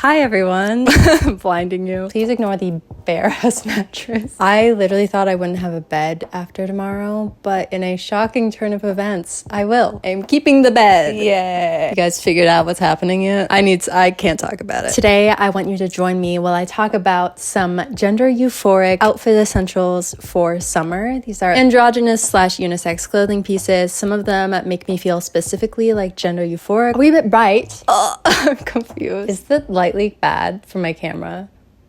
Hi everyone, blinding you. Please ignore the bare ass mattress. I literally thought I wouldn't have a bed after tomorrow, but in a shocking turn of events, I will. I'm keeping the bed. Yeah. You guys figured out what's happening yet? I can't talk about it. Today, I want you to join me while I talk about some gender euphoric outfit essentials for summer. These are androgynous / unisex clothing pieces. Some of them make me feel specifically like gender euphoric. A wee bit bright. I'm confused. Is the light leak bad for my camera?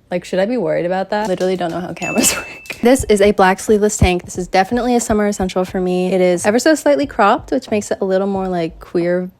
Like, should I be worried about that? Literally don't know how cameras work. This is a black sleeveless tank. This is definitely a summer essential for me. It is ever so slightly cropped, which makes it a little more like queer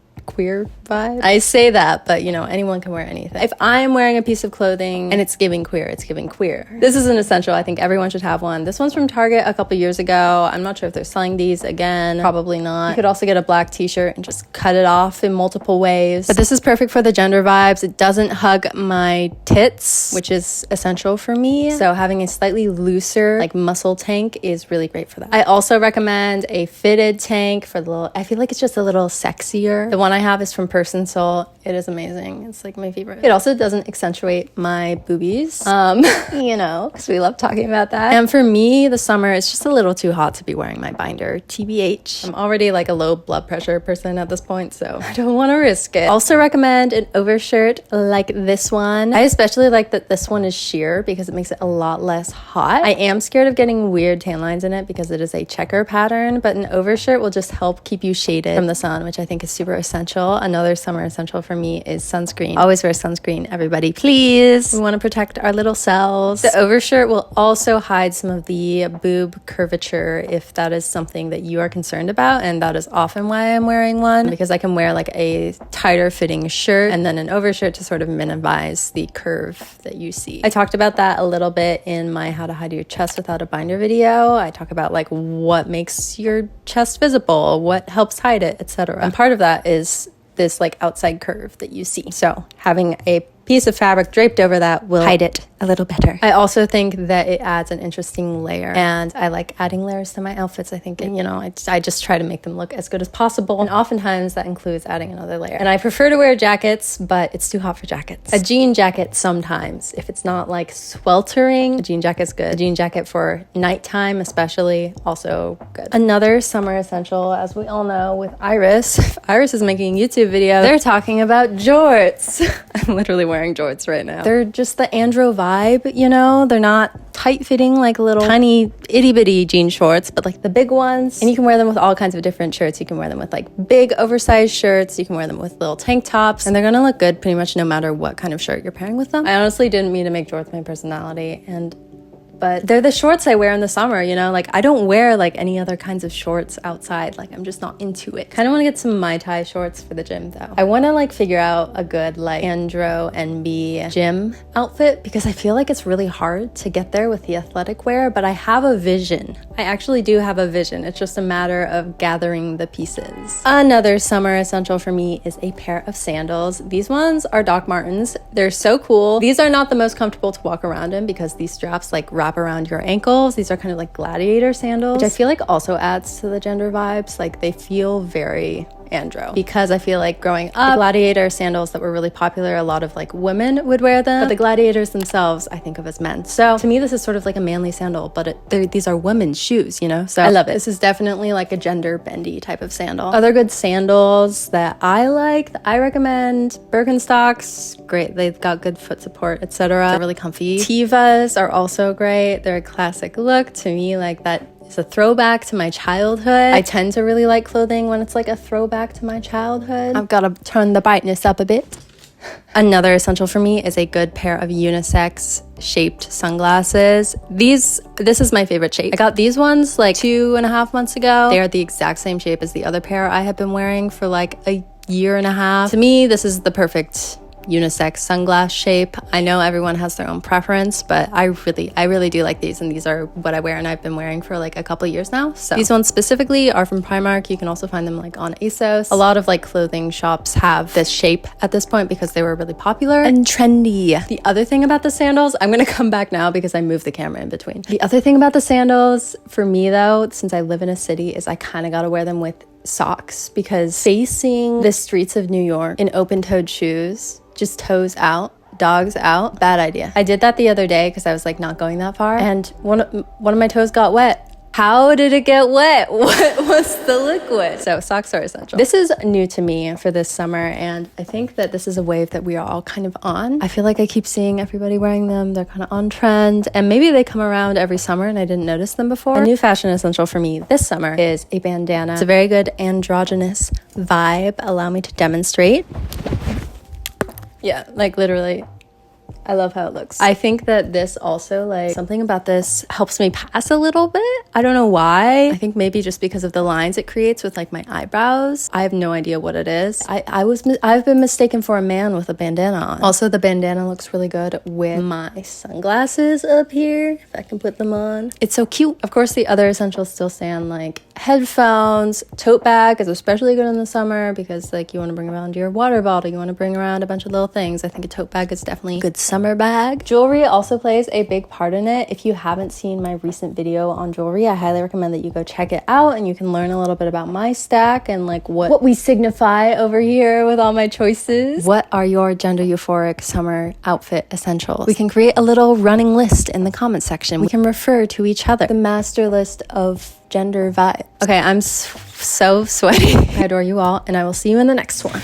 vibe. I say that, but you know, anyone can wear anything. If I'm wearing a piece of clothing and it's giving queer, it's giving queer. This is an essential. I think everyone should have one. This one's from Target a couple years ago. I'm not sure if they're selling these again. Probably not. You could also get a black t-shirt and just cut it off in multiple ways. But this is perfect for the gender vibes. It doesn't hug my tits, which is essential for me. So having a slightly looser, like muscle tank is really great for that. I also recommend a fitted tank for the little, I feel like it's just a little sexier. The one I have is from Person Soul. It is amazing. It's like my favorite. It also doesn't accentuate my boobies, you know, because we love talking about that. And for me, the summer is just a little too hot to be wearing my binder, TBH. I'm already like a low blood pressure person at this point, so I don't want to risk it. Also recommend an overshirt like this one. I especially like that this one is sheer because it makes it a lot less hot. I am scared of getting weird tan lines in it because it is a checker pattern, but an overshirt will just help keep you shaded from the sun, which I think is super essential. Another summer essential for me is sunscreen. Always wear sunscreen, everybody, please. We want to protect our little cells. The overshirt will also hide some of the boob curvature if that is something that you are concerned about, and that is often why I'm wearing one, because I can wear like a tighter fitting shirt and then an overshirt to sort of minimize the curve that you see. I talked about that a little bit in my how to hide your chest without a binder video. I talk about like what makes your chest visible, what helps hide it, etc. And part of that is this like outside curve that you see. So having a piece of fabric draped over that will hide it a little better. I also think that it adds an interesting layer, and I like adding layers to my outfits. I think, you know, I just try to make them look as good as possible, and oftentimes that includes adding another layer. And I prefer to wear jackets, but it's too hot for jackets. A jean jacket sometimes, if it's not like sweltering, a jean jacket's good. A jean jacket for nighttime especially, also good. Another summer essential, as we all know, with Iris. If Iris is making a YouTube video, they're talking about jorts. I'm literally wearing jorts right now. They're just the andro vibe, you know? They're not tight fitting like little tiny itty bitty jean shorts, but like the big ones. And you can wear them with all kinds of different shirts. You can wear them with like big oversized shirts. You can wear them with little tank tops, and they're gonna look good pretty much no matter what kind of shirt you're pairing with them. I honestly didn't mean to make jorts my personality, but they're the shorts I wear in the summer, you know? Like, I don't wear like any other kinds of shorts outside. Like, I'm just not into it. Kind of want to get some Mai Tai shorts for the gym though. I want to like figure out a good like andro enby gym outfit, because I feel like it's really hard to get there with the athletic wear, but I have a vision. I actually do have a vision. It's just a matter of gathering the pieces. Another summer essential for me is a pair of sandals. These ones are Doc Martens. They're so cool. These are not the most comfortable to walk around in because these straps like wrap around your ankles. These are kind of like gladiator sandals, which I feel like also adds to the gender vibes. Like, they feel very andro, because I feel like growing up, the gladiator sandals that were really popular, a lot of like women would wear them, but the gladiators themselves I think of as men. So to me, this is sort of like a manly sandal, but these are women's shoes, you know? So I love it. This is definitely like a gender bendy type of sandal. Other good sandals that I like, that I recommend, Birkenstocks, great. They've got good foot support, etc. They're really comfy. Tevas are also great. They're a classic look. To me, like, that it's a throwback to my childhood. I tend to really like clothing when it's like a throwback to my childhood. I've got to turn the brightness up a bit. Another essential for me is a good pair of unisex shaped sunglasses. This is my favorite shape. I got these ones like 2.5 months ago. They are the exact same shape as the other pair I have been wearing for like a year and a half. To me, this is the perfect unisex sunglass shape. I know everyone has their own preference, but I really do like these, and these are what I wear and I've been wearing for like a couple years now. So these ones specifically are from Primark. You can also find them like on ASOS. A lot of like clothing shops have this shape at this point because they were really popular and trendy. The other thing about the sandals, I'm gonna come back now because I moved the camera in between. The other thing about the sandals for me though, since I live in a city, is I kind of gotta wear them with socks, because facing the streets of New York in open-toed shoes, just toes out, dogs out, bad idea. I did that the other day because I was like not going that far, and one of my toes got wet. How did it get wet? What was the liquid? So socks are essential. This is new to me for this summer, and I think that this is a wave that we are all kind of on. I feel like I keep seeing everybody wearing them. They're kind of on trend, and maybe they come around every summer and I didn't notice them before. A new fashion essential for me this summer is a bandana. It's a very good androgynous vibe. Allow me to demonstrate. Yeah, like literally. I love how it looks. I think that this also, like, something about this helps me pass a little bit. I don't know why. I think maybe just because of the lines it creates with like my eyebrows. I have no idea what it is. I've been mistaken for a man with a bandana on. Also, the bandana looks really good with my sunglasses up here, if I can put them on. It's so cute. Of course, the other essentials still stand, like headphones. Tote bag is especially good in the summer because like you want to bring around your water bottle, you want to bring around a bunch of little things. I think a tote bag is definitely a good summer bag. Jewelry also plays a big part in it. If you haven't seen my recent video on jewelry, I highly recommend that you go check it out, and you can learn a little bit about my stack and like what we signify over here with all my choices. What are your gender euphoric summer outfit essentials? We can create a little running list in the comment section. We can refer to each other. The master list of gender vibes. Okay, I'm so sweaty. I adore you all, and I will see you in the next one.